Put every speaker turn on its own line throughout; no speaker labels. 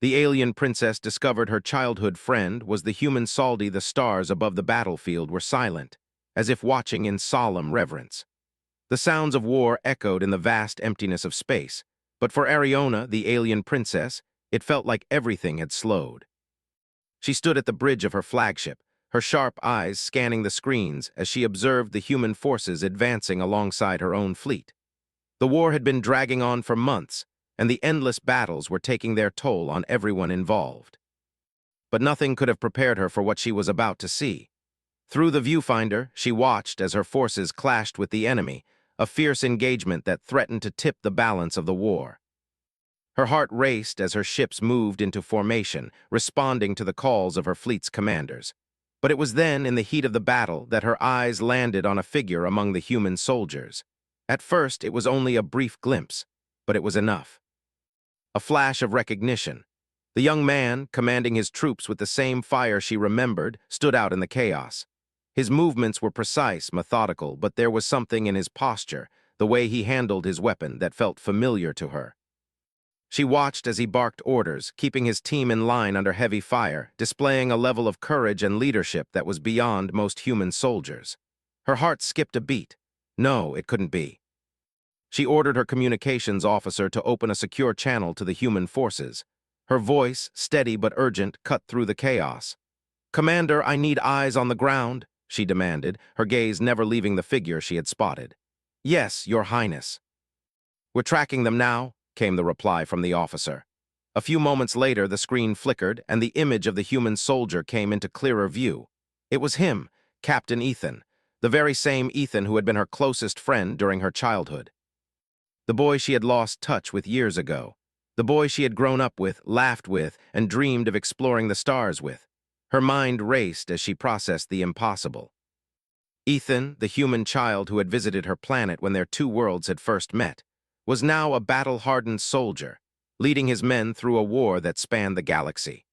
The alien princess discovered her childhood friend was the human Saldi. The stars above the battlefield were silent, as if watching in solemn reverence. The sounds of war echoed in the vast emptiness of space, but for Ariona, the alien princess, it felt like everything had slowed. She stood at the bridge of her flagship, her sharp eyes scanning the screens as she observed the human forces advancing alongside her own fleet. The war had been dragging on for months, and the endless battles were taking their toll on everyone involved. But nothing could have prepared her for what she was about to see. Through the viewfinder, she watched as her forces clashed with the enemy, a fierce engagement that threatened to tip the balance of the war. Her heart raced as her ships moved into formation, responding to the calls of her fleet's commanders. But it was then, in the heat of the battle, that her eyes landed on a figure among the human soldiers. At first, it was only a brief glimpse, but it was enough. A flash of recognition. The young man, commanding his troops with the same fire she remembered, stood out in the chaos. His movements were precise, methodical, but there was something in his posture, the way he handled his weapon, that felt familiar to her. She watched as he barked orders, keeping his team in line under heavy fire, displaying a level of courage and leadership that was beyond most human soldiers. Her heart skipped a beat. No, it couldn't be. She ordered her communications officer to open a secure channel to the human forces. Her voice, steady but urgent, cut through the chaos. "Commander, I need eyes on the ground," she demanded, her gaze never leaving the figure she had spotted. "Yes, Your Highness." "We're tracking them now," came the reply from the officer. A few moments later, the screen flickered, and the image of the human soldier came into clearer view. It was him, Captain Ethan, the very same Ethan who had been her closest friend during her childhood. The boy she had lost touch with years ago. The boy she had grown up with, laughed with, and dreamed of exploring the stars with. Her mind raced as she processed the impossible. Ethan, the human child who had visited her planet when their two worlds had first met, was now a battle-hardened soldier, leading his men through a war that spanned the galaxy.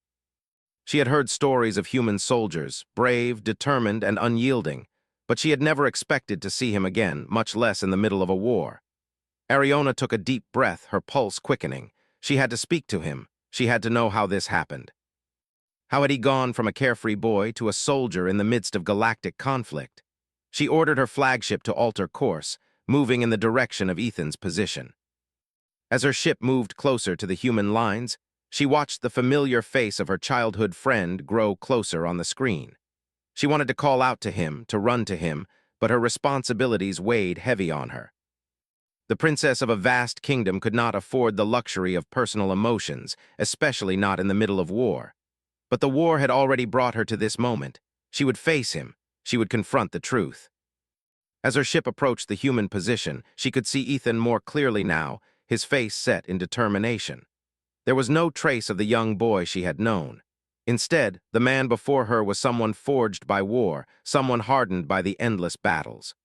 She had heard stories of human soldiers, brave, determined, and unyielding, but she had never expected to see him again, much less in the middle of a war. Ariona took a deep breath, her pulse quickening. She had to speak to him. She had to know how this happened. How had he gone from a carefree boy to a soldier in the midst of galactic conflict? She ordered her flagship to alter course, moving in the direction of Ethan's position. As her ship moved closer to the human lines, she watched the familiar face of her childhood friend grow closer on the screen. She wanted to call out to him, to run to him, but her responsibilities weighed heavy on her. The princess of a vast kingdom could not afford the luxury of personal emotions, especially not in the middle of war. But the war had already brought her to this moment. She would face him. She would confront the truth. As her ship approached the human position, she could see Ethan more clearly now, his face set in determination. There was no trace of the young boy she had known. Instead, the man before her was someone forged by war, someone hardened by the endless battles.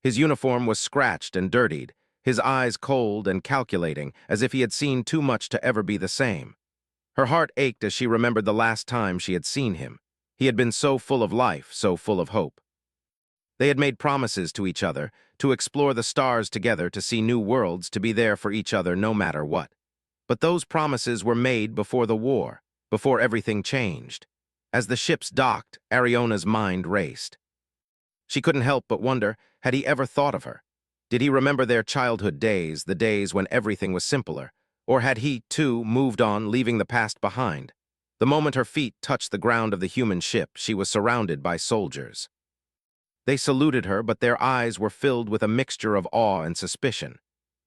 His uniform was scratched and dirtied, his eyes cold and calculating, as if he had seen too much to ever be the same. Her heart ached as she remembered the last time she had seen him. He had been so full of life, so full of hope. They had made promises to each other, to explore the stars together, to see new worlds, to be there for each other no matter what. But those promises were made before the war, before everything changed. As the ships docked, Ariona's mind raced. She couldn't help but wonder, had he ever thought of her? Did he remember their childhood days, the days when everything was simpler? Or had he, too, moved on, leaving the past behind? The moment her feet touched the ground of the human ship, she was surrounded by soldiers. They saluted her, but their eyes were filled with a mixture of awe and suspicion.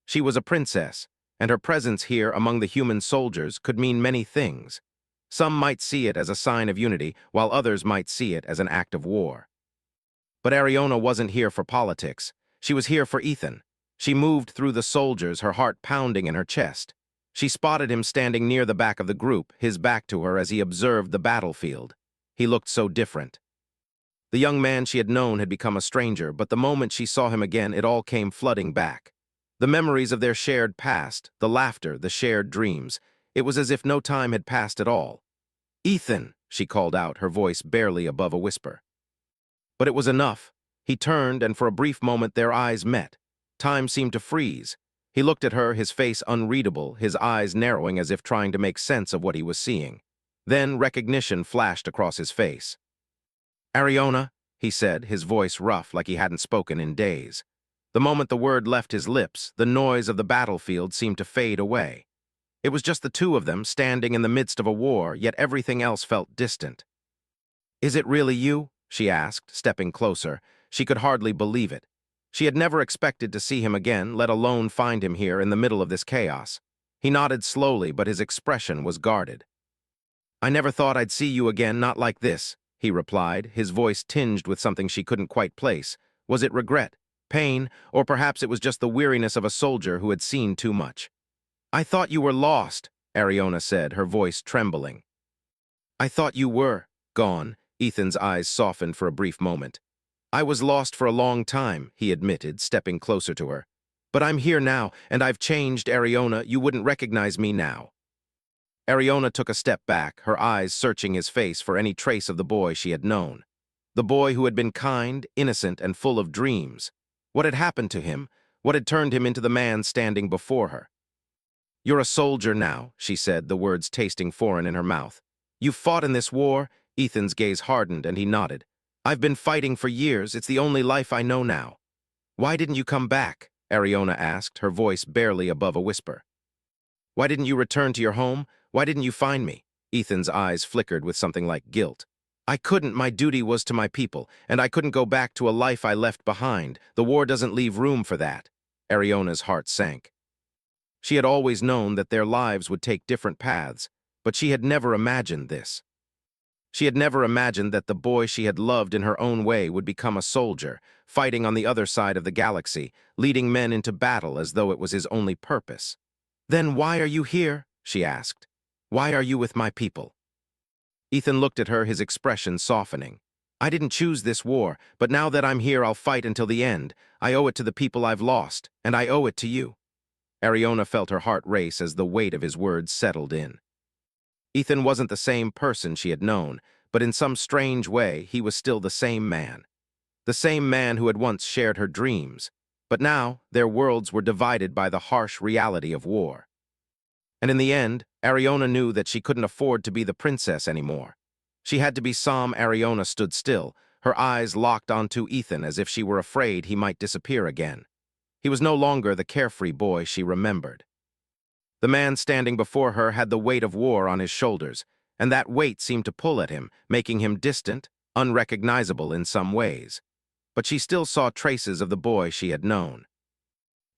She was a princess, and her presence here among the human soldiers could mean many things. Some might see it as a sign of unity, while others might see it as an act of war. But Ariona wasn't here for politics. She was here for Ethan. She moved through the soldiers, her heart pounding in her chest. She spotted him standing near the back of the group, his back to her as he observed the battlefield. He looked so different. The young man she had known had become a stranger, but the moment she saw him again, it all came flooding back. The memories of their shared past, the laughter, the shared dreams. It was as if no time had passed at all. "Ethan," she called out, her voice barely above a whisper. But it was enough. He turned, and for a brief moment their eyes met. Time seemed to freeze. He looked at her, his face unreadable, his eyes narrowing as if trying to make sense of what he was seeing. Then recognition flashed across his face. "Ariona," he said, his voice rough like he hadn't spoken in days. The moment the word left his lips, the noise of the battlefield seemed to fade away. It was just the two of them standing in the midst of a war, yet everything else felt distant. "Is it really you?" she asked, stepping closer. She could hardly believe it. She had never expected to see him again, let alone find him here in the middle of this chaos. He nodded slowly, but his expression was guarded. "I never thought I'd see you again, not like this," he replied, his voice tinged with something she couldn't quite place. Was it regret, pain, or perhaps it was just the weariness of a soldier who had seen too much? "I thought you were lost," Ariona said, her voice trembling. "I thought you were gone." Ethan's eyes softened for a brief moment. "I was lost for a long time," he admitted, stepping closer to her. "But I'm here now, and I've changed, Ariona. You wouldn't recognize me now." Ariona took a step back, her eyes searching his face for any trace of the boy she had known. The boy who had been kind, innocent, and full of dreams. What had happened to him? What had turned him into the man standing before her? "You're a soldier now," she said, the words tasting foreign in her mouth. "You've fought in this war?" Ethan's gaze hardened, and he nodded. "I've been fighting for years. It's the only life I know now." "Why didn't you come back?" Ariona asked, her voice barely above a whisper. "Why didn't you return to your home? Why didn't you find me?" Ethan's eyes flickered with something like guilt. "I couldn't. My duty was to my people, and I couldn't go back to a life I left behind. The war doesn't leave room for that." Ariona's heart sank. She had always known that their lives would take different paths, but she had never imagined this. She had never imagined that the boy she had loved in her own way would become a soldier, fighting on the other side of the galaxy, leading men into battle as though it was his only purpose. "Then why are you here?" she asked. "Why are you with my people?" Ethan looked at her, his expression softening. "I didn't choose this war, but now that I'm here, I'll fight until the end. I owe it to the people I've lost, and I owe it to you." Ariona felt her heart race as the weight of his words settled in. Ethan wasn't the same person she had known, but in some strange way, he was still the same man. The same man who had once shared her dreams. But now, their worlds were divided by the harsh reality of war. And in the end, Ariona knew that she couldn't afford to be the princess anymore. She had to be Sam. Ariona stood still, her eyes locked onto Ethan as if she were afraid he might disappear again. He was no longer the carefree boy she remembered. The man standing before her had the weight of war on his shoulders, and that weight seemed to pull at him, making him distant, unrecognizable in some ways. But she still saw traces of the boy she had known.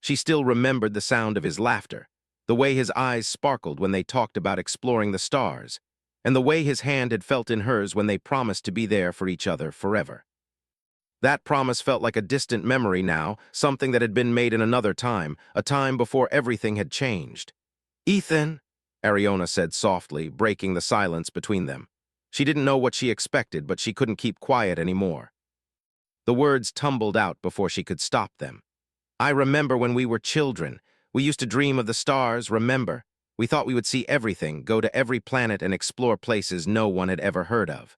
She still remembered the sound of his laughter, the way his eyes sparkled when they talked about exploring the stars, and the way his hand had felt in hers when they promised to be there for each other forever. That promise felt like a distant memory now, something that had been made in another time, a time before everything had changed. "Ethan," Ariona said softly, breaking the silence between them. She didn't know what she expected, but she couldn't keep quiet anymore. The words tumbled out before she could stop them. "I remember when we were children. We used to dream of the stars, remember? We thought we would see everything, go to every planet and explore places no one had ever heard of."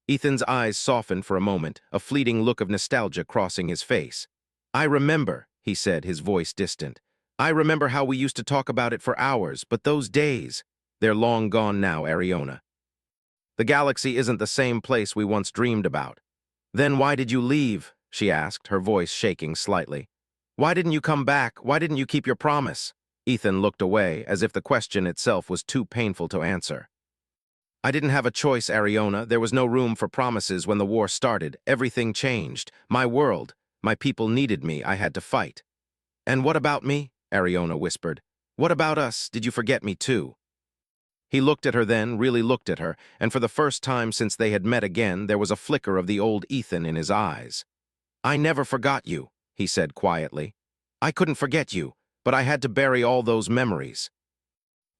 Ethan's eyes softened for a moment, a fleeting look of nostalgia crossing his face. "I remember," he said, his voice distant. "I remember how we used to talk about it for hours, but those days, they're long gone now, Ariona. The galaxy isn't the same place we once dreamed about." "Then why did you leave?" she asked, her voice shaking slightly. "Why didn't you come back? Why didn't you keep your promise?" Ethan looked away, as if the question itself was too painful to answer. "I didn't have a choice, Ariona. There was no room for promises when the war started. Everything changed. My world. My people needed me. I had to fight." "And what about me?" Ariona whispered. "What about us? Did you forget me too?" He looked at her then, really looked at her, and for the first time since they had met again, there was a flicker of the old Ethan in his eyes. "I never forgot you," he said quietly. "I couldn't forget you, but I had to bury all those memories."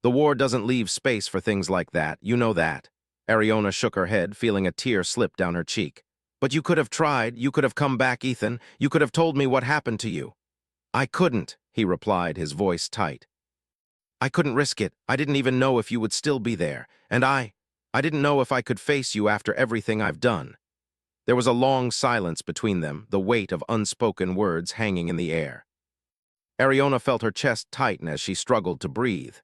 "The war doesn't leave space for things like that, you know that." Ariona shook her head, feeling a tear slip down her cheek. "But you could have tried. You could have come back, Ethan. You could have told me what happened to you." "I couldn't," he replied, his voice tight. "I couldn't risk it. I didn't even know if you would still be there. And I didn't know if I could face you after everything I've done." There was a long silence between them, the weight of unspoken words hanging in the air. Ariona felt her chest tighten as she struggled to breathe.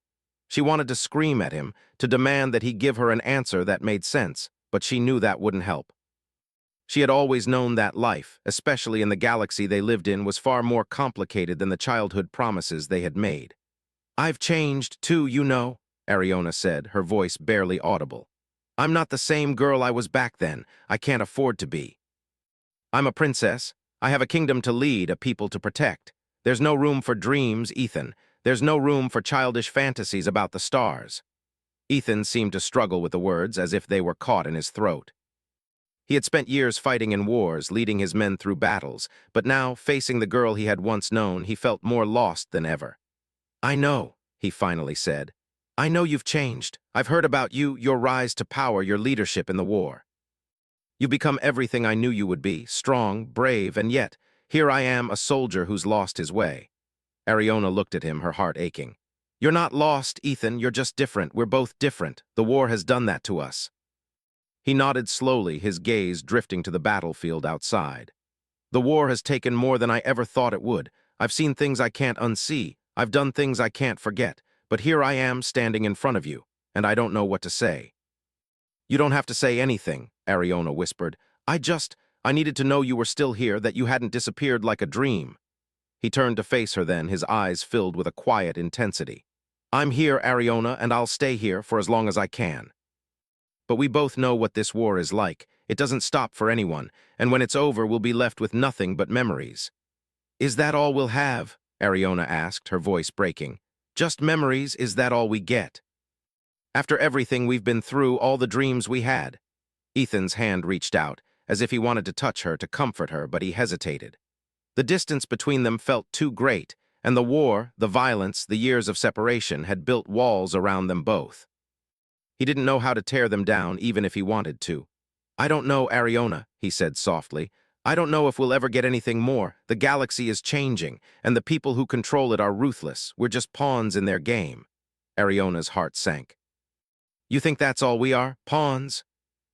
She wanted to scream at him, to demand that he give her an answer that made sense, but she knew that wouldn't help. She had always known that life, especially in the galaxy they lived in, was far more complicated than the childhood promises they had made. "I've changed, too, you know," Ariona said, her voice barely audible. "I'm not the same girl I was back then. I can't afford to be. I'm a princess. I have a kingdom to lead, a people to protect. There's no room for dreams, Ethan. There's no room for childish fantasies about the stars." Ethan seemed to struggle with the words as if they were caught in his throat. He had spent years fighting in wars, leading his men through battles, but now, facing the girl he had once known, he felt more lost than ever. "I know," he finally said. "I know you've changed. I've heard about you, your rise to power, your leadership in the war. You become everything I knew you would be, strong, brave, and yet, here I am, a soldier who's lost his way." Ariona looked at him, her heart aching. "You're not lost, Ethan, you're just different. We're both different. The war has done that to us." He nodded slowly, his gaze drifting to the battlefield outside. "The war has taken more than I ever thought it would. I've seen things I can't unsee. I've done things I can't forget. But here I am, standing in front of you, and I don't know what to say." "You don't have to say anything," Ariona whispered. I needed to know you were still here, that you hadn't disappeared like a dream." He turned to face her then, his eyes filled with a quiet intensity. "I'm here, Ariona, and I'll stay here for as long as I can. But we both know what this war is like. It doesn't stop for anyone, and when it's over, we'll be left with nothing but memories." "Is that all we'll have?" Ariona asked, her voice breaking. "Just memories, is that all we get? After everything we've been through, all the dreams we had?" Ethan's hand reached out, as if he wanted to touch her, to comfort her, but he hesitated. The distance between them felt too great, and the war, the violence, the years of separation had built walls around them both. He didn't know how to tear them down, even if he wanted to. "I don't know, Ariona," he said softly. "I don't know if we'll ever get anything more. The galaxy is changing, and the people who control it are ruthless. We're just pawns in their game." Ariona's heart sank. "You think that's all we are? Pawns?"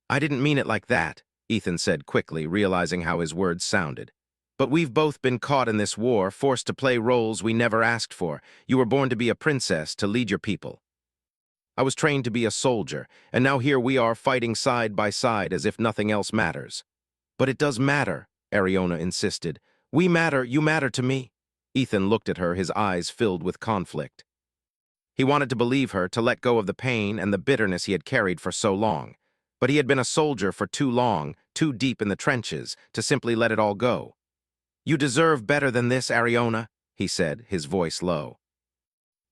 "I didn't mean it like that," Ethan said quickly, realizing how his words sounded. "But we've both been caught in this war, forced to play roles we never asked for. You were born to be a princess, to lead your people. I was trained to be a soldier, and now here we are fighting side by side as if nothing else matters." "But it does matter," Ariona insisted. "We matter, you matter to me." Ethan looked at her, his eyes filled with conflict. He wanted to believe her, to let go of the pain and the bitterness he had carried for so long. But he had been a soldier for too long, too deep in the trenches, to simply let it all go. "You deserve better than this, Ariona," he said, his voice low.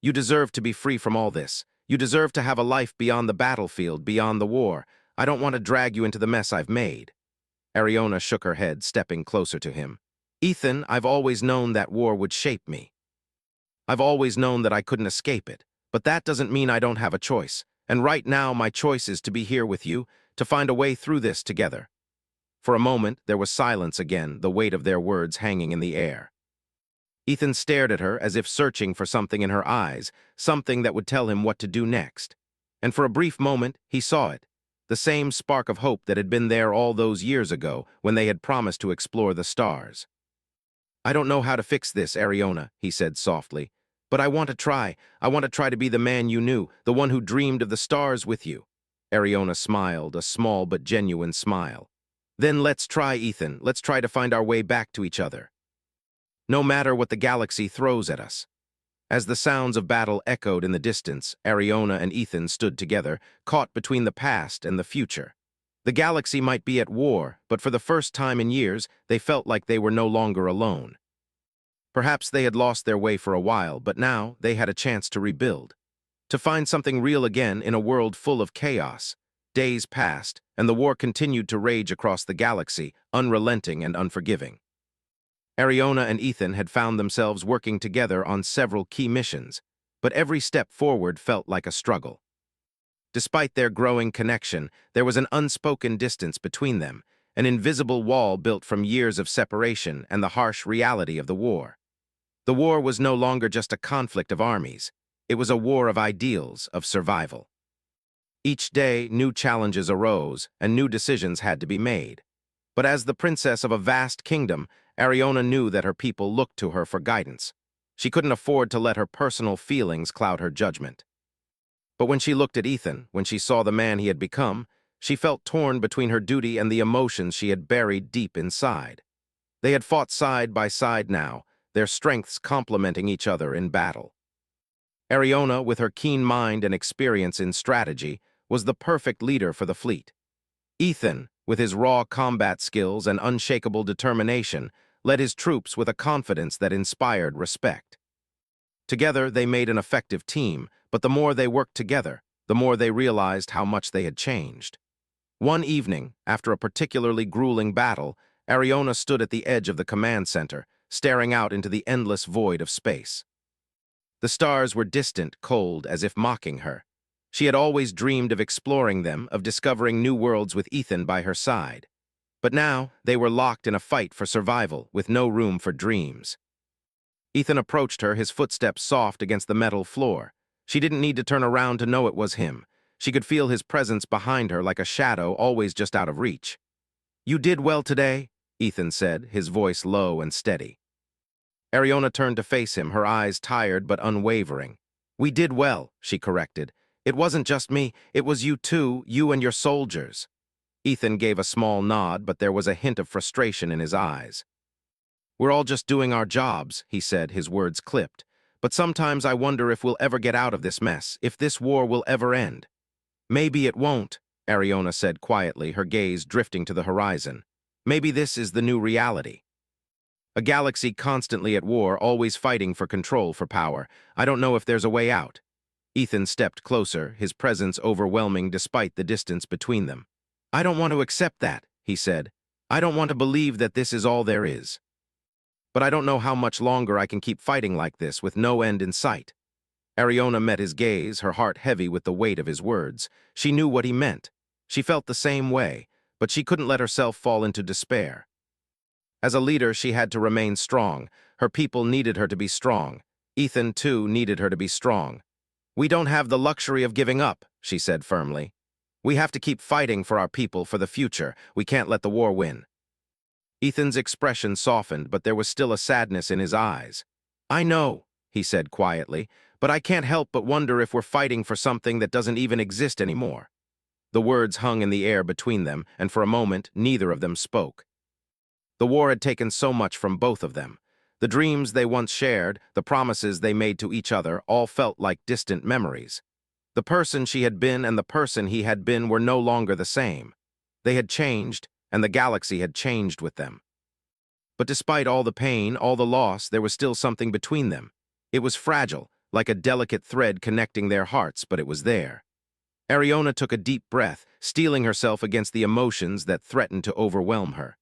"You deserve to be free from all this. You deserve to have a life beyond the battlefield, beyond the war. I don't want to drag you into the mess I've made." Ariona shook her head, stepping closer to him. "Ethan, I've always known that war would shape me. I've always known that I couldn't escape it. But that doesn't mean I don't have a choice. And right now, my choice is to be here with you, to find a way through this together." For a moment, there was silence again, the weight of their words hanging in the air. Ethan stared at her as if searching for something in her eyes, something that would tell him what to do next. And for a brief moment, he saw it. The same spark of hope that had been there all those years ago when they had promised to explore the stars. "I don't know how to fix this, Ariona," he said softly. "But I want to try. I want to try to be the man you knew, the one who dreamed of the stars with you." Ariona smiled, a small but genuine smile. "Then let's try, Ethan. Let's try to find our way back to each other, no matter what the galaxy throws at us." As the sounds of battle echoed in the distance, Ariona and Ethan stood together, caught between the past and the future. The galaxy might be at war, but for the first time in years, they felt like they were no longer alone. Perhaps they had lost their way for a while, but now they had a chance to rebuild, to find something real again in a world full of chaos. Days passed, and the war continued to rage across the galaxy, unrelenting and unforgiving. Ariona and Ethan had found themselves working together on several key missions, but every step forward felt like a struggle. Despite their growing connection, there was an unspoken distance between them, an invisible wall built from years of separation and the harsh reality of the war. The war was no longer just a conflict of armies. It was a war of ideals, of survival. Each day, new challenges arose, and new decisions had to be made. But as the princess of a vast kingdom, Ariona knew that her people looked to her for guidance. She couldn't afford to let her personal feelings cloud her judgment. But when she looked at Ethan, when she saw the man he had become, she felt torn between her duty and the emotions she had buried deep inside. They had fought side by side now, their strengths complementing each other in battle. Ariona, with her keen mind and experience in strategy, was the perfect leader for the fleet. Ethan, with his raw combat skills and unshakable determination, led his troops with a confidence that inspired respect. Together, they made an effective team, but the more they worked together, the more they realized how much they had changed. One evening, after a particularly grueling battle, Ariona stood at the edge of the command center, staring out into the endless void of space. The stars were distant, cold, as if mocking her. She had always dreamed of exploring them, of discovering new worlds with Ethan by her side. But now, they were locked in a fight for survival, with no room for dreams. Ethan approached her, his footsteps soft against the metal floor. She didn't need to turn around to know it was him. She could feel his presence behind her like a shadow always just out of reach. "You did well today," Ethan said, his voice low and steady. Ariona turned to face him, her eyes tired but unwavering. "We did well," she corrected. "It wasn't just me, it was you too, you and your soldiers." Ethan gave a small nod, but there was a hint of frustration in his eyes. "We're all just doing our jobs," he said, his words clipped. "But sometimes I wonder if we'll ever get out of this mess, if this war will ever end." "Maybe it won't," Ariona said quietly, her gaze drifting to the horizon. "Maybe this is the new reality. A galaxy constantly at war, always fighting for control, for power. I don't know if there's a way out." Ethan stepped closer, his presence overwhelming despite the distance between them. "I don't want to accept that," he said. "I don't want to believe that this is all there is. But I don't know how much longer I can keep fighting like this with no end in sight." Ariona met his gaze, her heart heavy with the weight of his words. She knew what he meant. She felt the same way, but she couldn't let herself fall into despair. As a leader, she had to remain strong. Her people needed her to be strong. Ethan, too, needed her to be strong. "We don't have the luxury of giving up," she said firmly. "We have to keep fighting for our people, for the future. We can't let the war win." Ethan's expression softened, but there was still a sadness in his eyes. "I know," he said quietly, "but I can't help but wonder if we're fighting for something that doesn't even exist anymore." The words hung in the air between them, and for a moment, neither of them spoke. The war had taken so much from both of them. The dreams they once shared, the promises they made to each other, all felt like distant memories. The person she had been and the person he had been were no longer the same. They had changed, and the galaxy had changed with them. But despite all the pain, all the loss, there was still something between them. It was fragile, like a delicate thread connecting their hearts, but it was there. Ariona took a deep breath, steeling herself against the emotions that threatened to overwhelm her.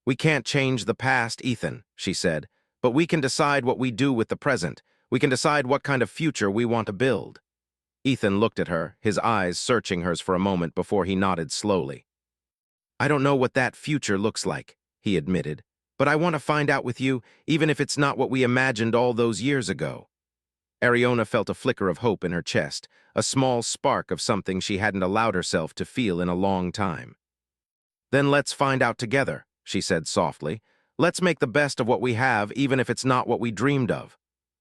"We can't change the past, Ethan," she said, "but we can decide what we do with the present. We can decide what kind of future we want to build." Ethan looked at her, his eyes searching hers for a moment before he nodded slowly. "I don't know what that future looks like," he admitted, "but I want to find out with you, even if it's not what we imagined all those years ago." Ariona felt a flicker of hope in her chest, a small spark of something she hadn't allowed herself to feel in a long time. "Then let's find out together," she said softly. "Let's make the best of what we have, even if it's not what we dreamed of."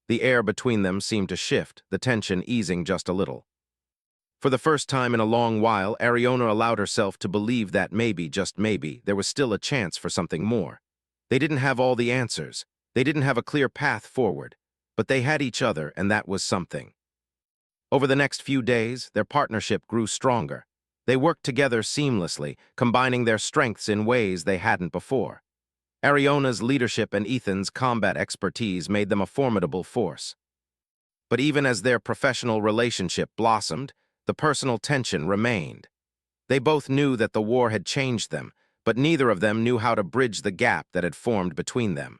The air between them seemed to shift, the tension easing just a little. For the first time in a long while, Ariona allowed herself to believe that maybe, just maybe, there was still a chance for something more. They didn't have all the answers. They didn't have a clear path forward. But they had each other, and that was something. Over the next few days, their partnership grew stronger. They worked together seamlessly, combining their strengths in ways they hadn't before. Ariona's leadership and Ethan's combat expertise made them a formidable force. But even as their professional relationship blossomed, the personal tension remained. They both knew that the war had changed them, but neither of them knew how to bridge the gap that had formed between them.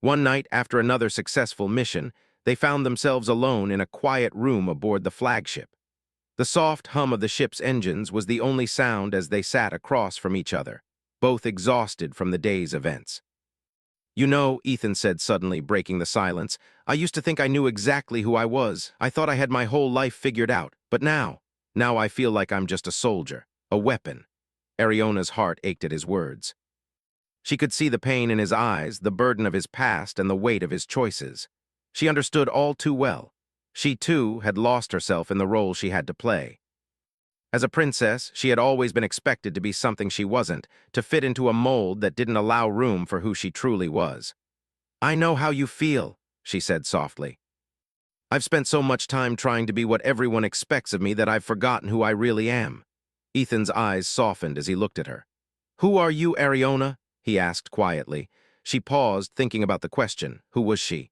One night, after another successful mission, they found themselves alone in a quiet room aboard the flagship. The soft hum of the ship's engines was the only sound as they sat across from each other, both exhausted from the day's events. "You know," Ethan said suddenly, breaking the silence, "I used to think I knew exactly who I was. I thought I had my whole life figured out. But now I feel like I'm just a soldier, a weapon." Ariona's heart ached at his words. She could see the pain in his eyes, the burden of his past, and the weight of his choices. She understood all too well. She, too, had lost herself in the role she had to play. As a princess, she had always been expected to be something she wasn't, to fit into a mold that didn't allow room for who she truly was. "I know how you feel," she said softly. "I've spent so much time trying to be what everyone expects of me that I've forgotten who I really am." Ethan's eyes softened as he looked at her. "Who are you, Ariona?" he asked quietly. She paused, thinking about the question. Who was she?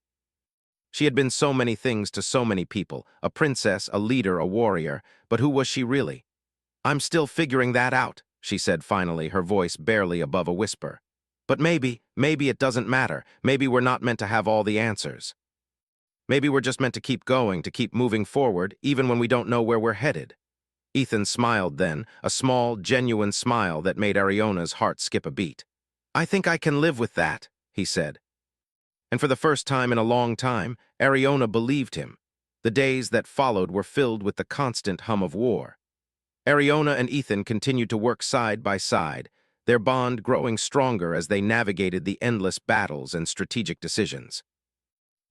She had been so many things to so many people, a princess, a leader, a warrior, but who was she really? "I'm still figuring that out," she said finally, her voice barely above a whisper. "But maybe it doesn't matter. Maybe we're not meant to have all the answers. Maybe we're just meant to keep going, to keep moving forward, even when we don't know where we're headed." Ethan smiled then, a small, genuine smile that made Ariona's heart skip a beat. "I think I can live with that," he said. And for the first time in a long time, Ariona believed him. The days that followed were filled with the constant hum of war. Ariona and Ethan continued to work side by side, their bond growing stronger as they navigated the endless battles and strategic decisions.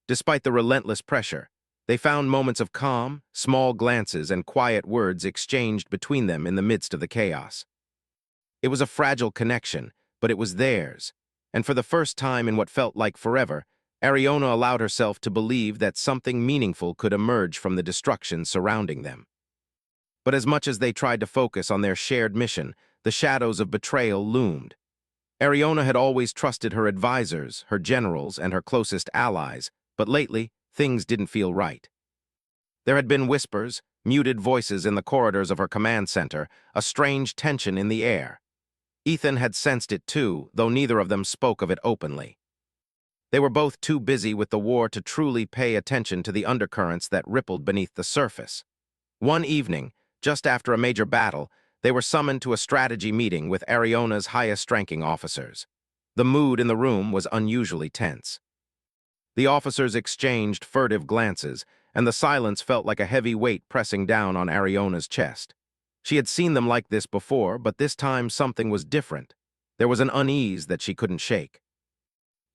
Despite the relentless pressure, they found moments of calm, small glances, and quiet words exchanged between them in the midst of the chaos. It was a fragile connection, but it was theirs, and for the first time in what felt like forever, Ariona allowed herself to believe that something meaningful could emerge from the destruction surrounding them. But as much as they tried to focus on their shared mission, the shadows of betrayal loomed. Ariona had always trusted her advisors, her generals, and her closest allies, but lately, things didn't feel right. There had been whispers, muted voices in the corridors of her command center, a strange tension in the air. Ethan had sensed it too, though neither of them spoke of it openly. They were both too busy with the war to truly pay attention to the undercurrents that rippled beneath the surface. One evening, just after a major battle, they were summoned to a strategy meeting with Ariona's highest-ranking officers. The mood in the room was unusually tense. The officers exchanged furtive glances, and the silence felt like a heavy weight pressing down on Ariona's chest. She had seen them like this before, but this time something was different. There was an unease that she couldn't shake.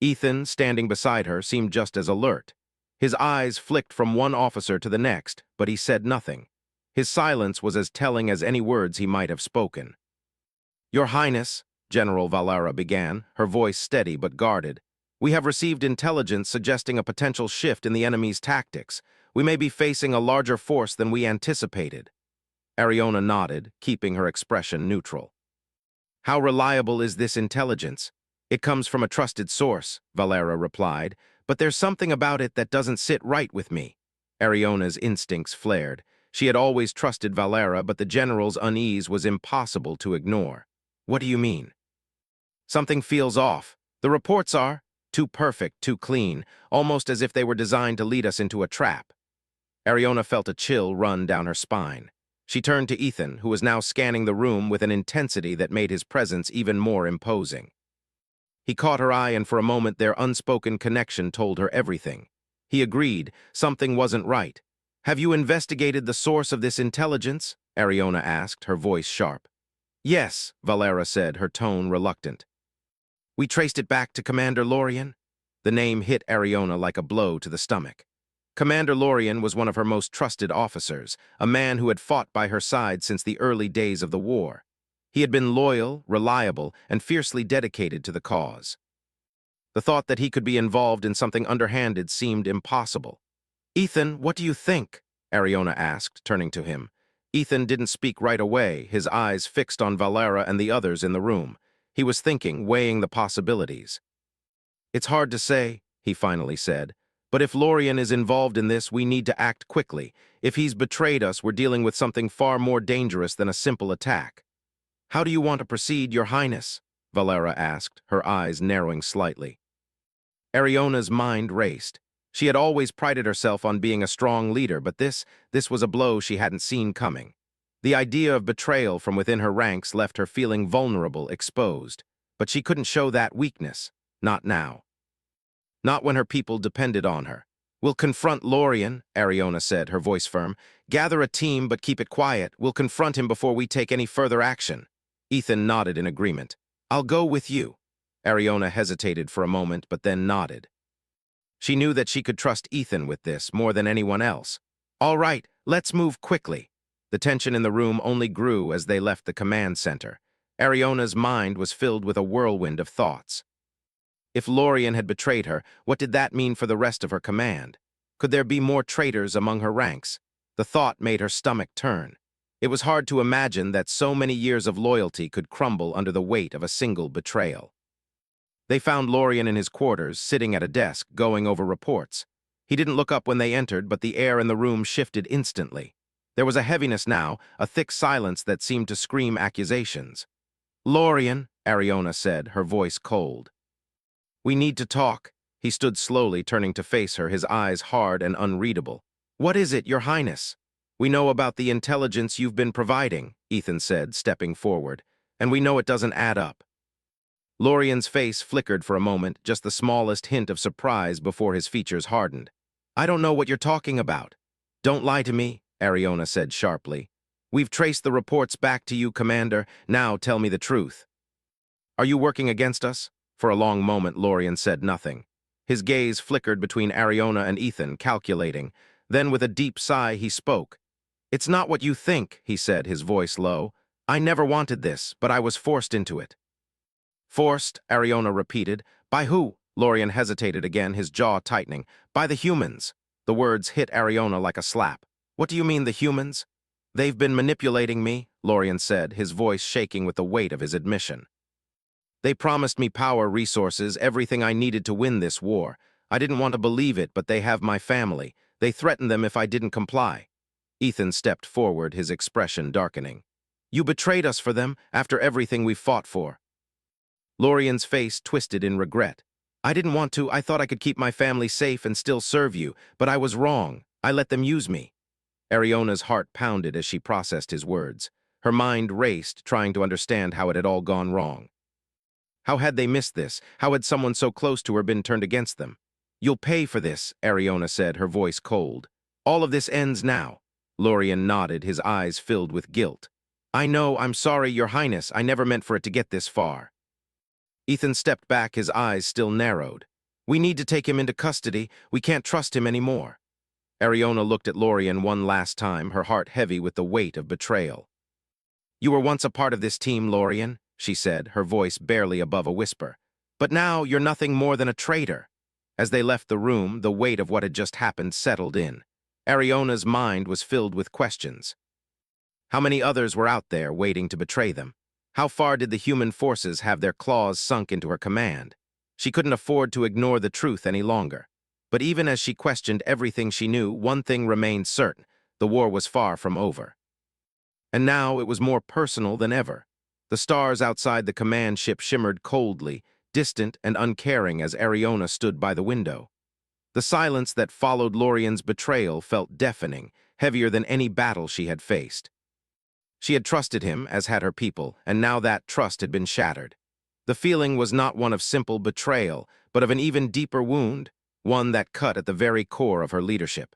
Ethan, standing beside her, seemed just as alert. His eyes flicked from one officer to the next, but he said nothing. His silence was as telling as any words he might have spoken. "Your Highness," General Valera began, her voice steady but guarded, "we have received intelligence suggesting a potential shift in the enemy's tactics. We may be facing a larger force than we anticipated." Ariona nodded, keeping her expression neutral. "How reliable is this intelligence?" "It comes from a trusted source," Valera replied, "but there's something about it that doesn't sit right with me." Ariona's instincts flared. She had always trusted Valera, but the general's unease was impossible to ignore. "What do you mean?" "Something feels off. The reports are too perfect, too clean, almost as if they were designed to lead us into a trap." Ariona felt a chill run down her spine. She turned to Ethan, who was now scanning the room with an intensity that made his presence even more imposing. He caught her eye, and for a moment their unspoken connection told her everything. He agreed, something wasn't right. "Have you investigated the source of this intelligence?" Ariona asked, her voice sharp. "Yes," Valera said, her tone reluctant. "We traced it back to Commander Lorien." The name hit Ariona like a blow to the stomach. Commander Lorien was one of her most trusted officers, a man who had fought by her side since the early days of the war. He had been loyal, reliable, and fiercely dedicated to the cause. The thought that he could be involved in something underhanded seemed impossible. "Ethan, what do you think?" Ariona asked, turning to him. Ethan didn't speak right away, his eyes fixed on Valera and the others in the room. He was thinking, weighing the possibilities. "It's hard to say," he finally said. "But if Lorien is involved in this, we need to act quickly. If he's betrayed us, we're dealing with something far more dangerous than a simple attack." "How do you want to proceed, Your Highness?" Valera asked, her eyes narrowing slightly. Ariona's mind raced. She had always prided herself on being a strong leader, but this was a blow she hadn't seen coming. The idea of betrayal from within her ranks left her feeling vulnerable, exposed. But she couldn't show that weakness. Not now. Not when her people depended on her. "We'll confront Lorien," Ariona said, her voice firm. "Gather a team, but keep it quiet. We'll confront him before we take any further action." Ethan nodded in agreement. "I'll go with you." Ariona hesitated for a moment, but then nodded. She knew that she could trust Ethan with this more than anyone else. All right, let's move quickly. The tension in the room only grew as they left the command center. Ariona's mind was filled with a whirlwind of thoughts. If Lorien had betrayed her, what did that mean for the rest of her command? Could there be more traitors among her ranks? The thought made her stomach turn. It was hard to imagine that so many years of loyalty could crumble under the weight of a single betrayal. They found Lorien in his quarters, sitting at a desk, going over reports. He didn't look up when they entered, but the air in the room shifted instantly. There was a heaviness now, a thick silence that seemed to scream accusations. "Lorien," Ariona said, her voice cold. "We need to talk." He stood slowly, turning to face her, his eyes hard and unreadable. "What is it, Your Highness?" "We know about the intelligence you've been providing," Ethan said, stepping forward, "and we know it doesn't add up." Lorien's face flickered for a moment, just the smallest hint of surprise before his features hardened. "I don't know what you're talking about." "Don't lie to me," Ariona said sharply. "We've traced the reports back to you, Commander. Now tell me the truth." "Are you working against us?" For a long moment, Lorien said nothing. His gaze flickered between Ariona and Ethan, calculating. Then, with a deep sigh, he spoke. "It's not what you think," he said, his voice low. "I never wanted this, but I was forced into it." "Forced," Ariona repeated. "By who?" Lorien hesitated again, his jaw tightening. "By the humans." The words hit Ariona like a slap. "What do you mean, the humans?" "They've been manipulating me," Lorien said, his voice shaking with the weight of his admission. "They promised me power, resources, everything I needed to win this war. I didn't want to believe it, but they have my family. They threatened them if I didn't comply." Ethan stepped forward, his expression darkening. "You betrayed us for them, after everything we've fought for." Lorien's face twisted in regret. "I didn't want to. I thought I could keep my family safe and still serve you, but I was wrong. I let them use me." Ariona's heart pounded as she processed his words. Her mind raced, trying to understand how it had all gone wrong. How had they missed this? How had someone so close to her been turned against them? "You'll pay for this," Ariona said, her voice cold. "All of this ends now." Lorien nodded, his eyes filled with guilt. "I know, I'm sorry, Your Highness. I never meant for it to get this far." Ethan stepped back, his eyes still narrowed. "We need to take him into custody. We can't trust him anymore." Ariona looked at Lorien one last time, her heart heavy with the weight of betrayal. "You were once a part of this team, Lorien," she said, her voice barely above a whisper. "But now you're nothing more than a traitor." As they left the room, the weight of what had just happened settled in. Ariona's mind was filled with questions. How many others were out there waiting to betray them? How far did the human forces have their claws sunk into her command? She couldn't afford to ignore the truth any longer. But even as she questioned everything she knew, one thing remained certain: the war was far from over. And now it was more personal than ever. The stars outside the command ship shimmered coldly, distant and uncaring as Ariona stood by the window. The silence that followed Lorien's betrayal felt deafening, heavier than any battle she had faced. She had trusted him, as had her people, and now that trust had been shattered. The feeling was not one of simple betrayal, but of an even deeper wound, one that cut at the very core of her leadership.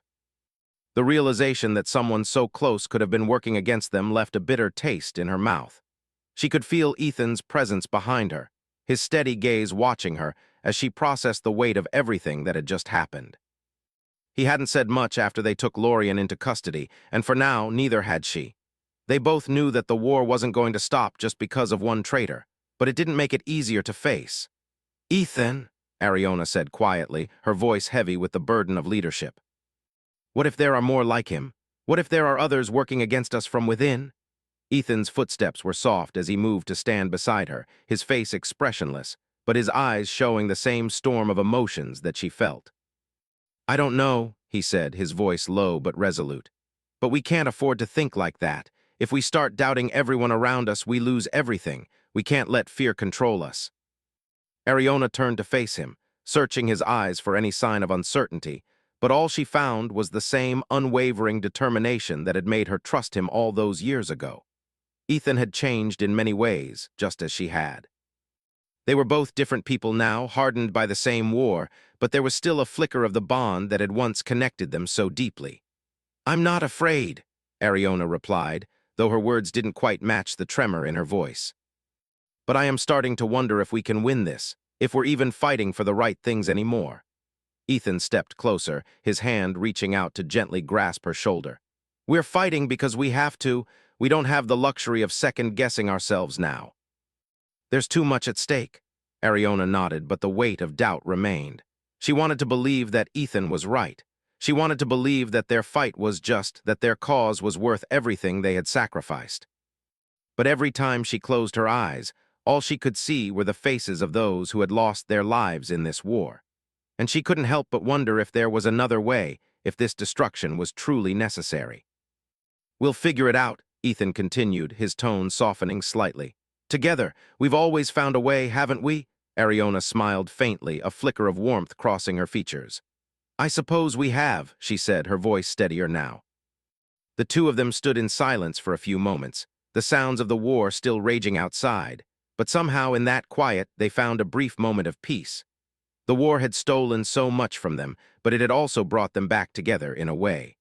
The realization that someone so close could have been working against them left a bitter taste in her mouth. She could feel Ethan's presence behind her, his steady gaze watching her as she processed the weight of everything that had just happened. He hadn't said much after they took Lorien into custody, and for now, neither had she. They both knew that the war wasn't going to stop just because of one traitor, but it didn't make it easier to face. "Ethan," Ariona said quietly, her voice heavy with the burden of leadership. "What if there are more like him? What if there are others working against us from within?" Ethan's footsteps were soft as he moved to stand beside her, his face expressionless, but his eyes showing the same storm of emotions that she felt. "I don't know," he said, his voice low but resolute. "But we can't afford to think like that. If we start doubting everyone around us, we lose everything. We can't let fear control us." Ariona turned to face him, searching his eyes for any sign of uncertainty, but all she found was the same unwavering determination that had made her trust him all those years ago. Ethan had changed in many ways, just as she had. They were both different people now, hardened by the same war, but there was still a flicker of the bond that had once connected them so deeply. "I'm not afraid," Ariona replied, though her words didn't quite match the tremor in her voice. but I am starting to wonder if we can win this, if we're even fighting for the right things anymore. Ethan stepped closer, his hand reaching out to gently grasp her shoulder. We're fighting because we have to. We don't have the luxury of second-guessing ourselves now. There's too much at stake. Ariona nodded, but the weight of doubt remained. She wanted to believe that Ethan was right. She wanted to believe that their fight was just, that their cause was worth everything they had sacrificed. But every time she closed her eyes, all she could see were the faces of those who had lost their lives in this war. And she couldn't help but wonder if there was another way, if this destruction was truly necessary. We'll figure it out, Ethan continued, his tone softening slightly. Together, we've always found a way, haven't we? Ariona smiled faintly, a flicker of warmth crossing her features. I suppose we have, she said, her voice steadier now. The two of them stood in silence for a few moments, the sounds of the war still raging outside, but somehow in that quiet they found a brief moment of peace. The war had stolen so much from them, but it had also brought them back together in a way.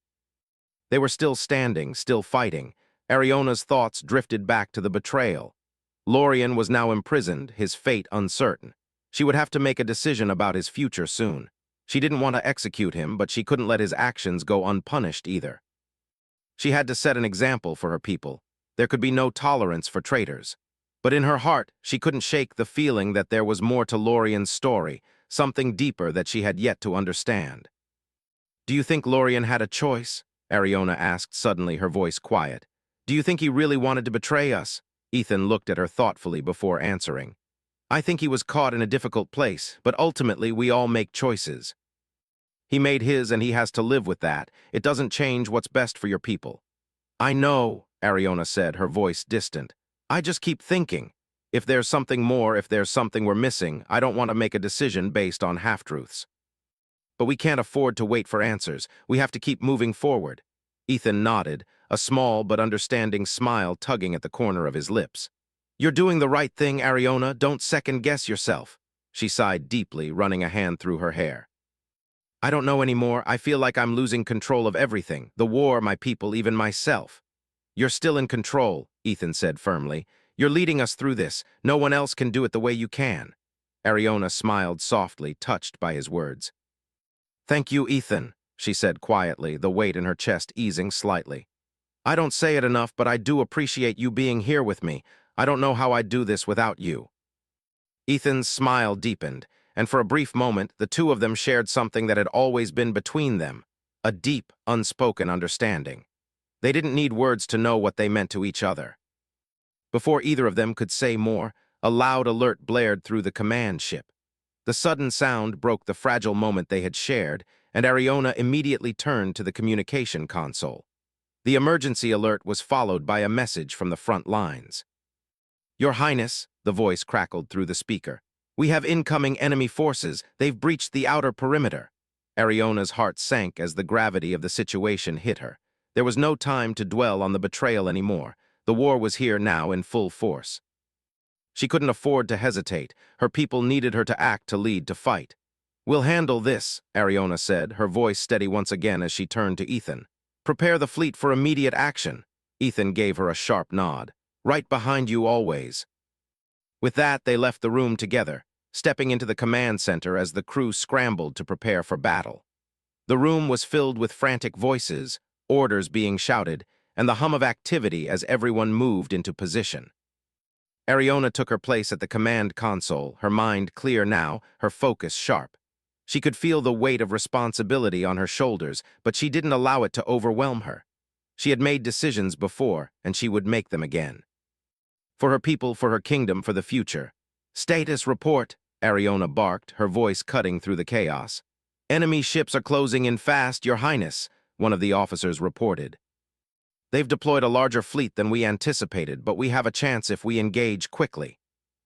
They were still standing, still fighting. Ariona's thoughts drifted back to the betrayal. Lorien was now imprisoned, his fate uncertain. She would have to make a decision about his future soon. She didn't want to execute him, but she couldn't let his actions go unpunished either. She had to set an example for her people. There could be no tolerance for traitors. But in her heart, she couldn't shake the feeling that there was more to Lorien's story, something deeper that she had yet to understand. Do you think Lorien had a choice? Ariona asked suddenly, her voice quiet. Do you think he really wanted to betray us? Ethan looked at her thoughtfully before answering. I think he was caught in a difficult place, but ultimately we all make choices. He made his and he has to live with that. It doesn't change what's best for your people. I know, Ariona said, her voice distant. I just keep thinking. If there's something more, if there's something we're missing, I don't want to make a decision based on half-truths. But we can't afford to wait for answers. We have to keep moving forward. Ethan nodded, a small but understanding smile tugging at the corner of his lips. You're doing the right thing, Ariona. Don't second-guess yourself. She sighed deeply, running a hand through her hair. I don't know anymore. I feel like I'm losing control of everything. The war, my people, even myself. You're still in control, Ethan said firmly. You're leading us through this. No one else can do it the way you can. Ariona smiled softly, touched by his words. Thank you, Ethan, she said quietly, the weight in her chest easing slightly. I don't say it enough, but I do appreciate you being here with me. I don't know how I'd do this without you. Ethan's smile deepened, and for a brief moment, the two of them shared something that had always been between them, a deep, unspoken understanding. They didn't need words to know what they meant to each other. Before either of them could say more, a loud alert blared through the command ship. The sudden sound broke the fragile moment they had shared, and Ariona immediately turned to the communication console. The emergency alert was followed by a message from the front lines. Your Highness, the voice crackled through the speaker. We have incoming enemy forces. They've breached the outer perimeter. Ariona's heart sank as the gravity of the situation hit her. There was no time to dwell on the betrayal anymore. The war was here now in full force. She couldn't afford to hesitate. Her people needed her to act, to lead, to fight. We'll handle this, Ariona said, her voice steady once again as she turned to Ethan. Prepare the fleet for immediate action. Ethan gave her a sharp nod. Right behind you always. With that, they left the room together, stepping into the command center as the crew scrambled to prepare for battle. The room was filled with frantic voices, orders being shouted, and the hum of activity as everyone moved into position. Ariona took her place at the command console, her mind clear now, her focus sharp. She could feel the weight of responsibility on her shoulders, but she didn't allow it to overwhelm her. She had made decisions before, and she would make them again. For her people, for her kingdom, for the future. Status report, Ariona barked, her voice cutting through the chaos. Enemy ships are closing in fast, Your Highness, one of the officers reported. They've deployed a larger fleet than we anticipated, but we have a chance if we engage quickly.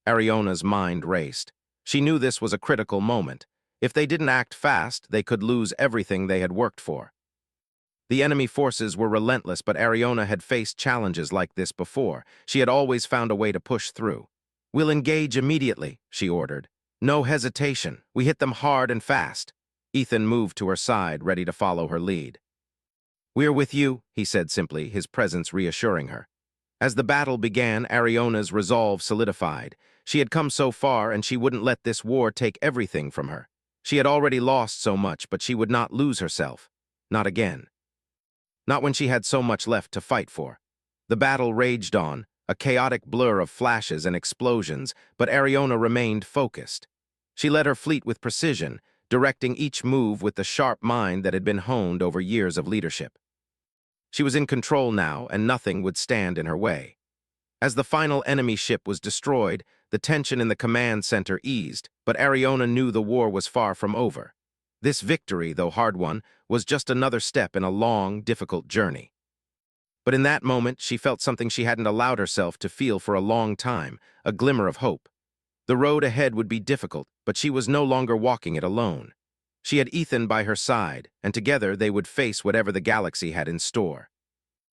Ariona's mind raced. She knew this was a critical moment. If they didn't act fast, they could lose everything they had worked for. The enemy forces were relentless, but Ariona had faced challenges like this before. She had always found a way to push through. We'll engage immediately, she ordered. No hesitation. We hit them hard and fast. Ethan moved to her side, ready to follow her lead. We're with you, he said simply, his presence reassuring her. As the battle began, Ariona's resolve solidified. She had come so far, and she wouldn't let this war take everything from her. She had already lost so much, but she would not lose herself. Not again. Not when she had so much left to fight for. The battle raged on, a chaotic blur of flashes and explosions, but Ariona remained focused. She led her fleet with precision, directing each move with the sharp mind that had been honed over years of leadership. She was in control now, and nothing would stand in her way. As the final enemy ship was destroyed, the tension in the command center eased, but Ariona knew the war was far from over. This victory, though hard one, was just another step in a long, difficult journey. But in that moment, she felt something she hadn't allowed herself to feel for a long time, a glimmer of hope. The road ahead would be difficult, but she was no longer walking it alone. She had Ethan by her side, and together they would face whatever the galaxy had in store.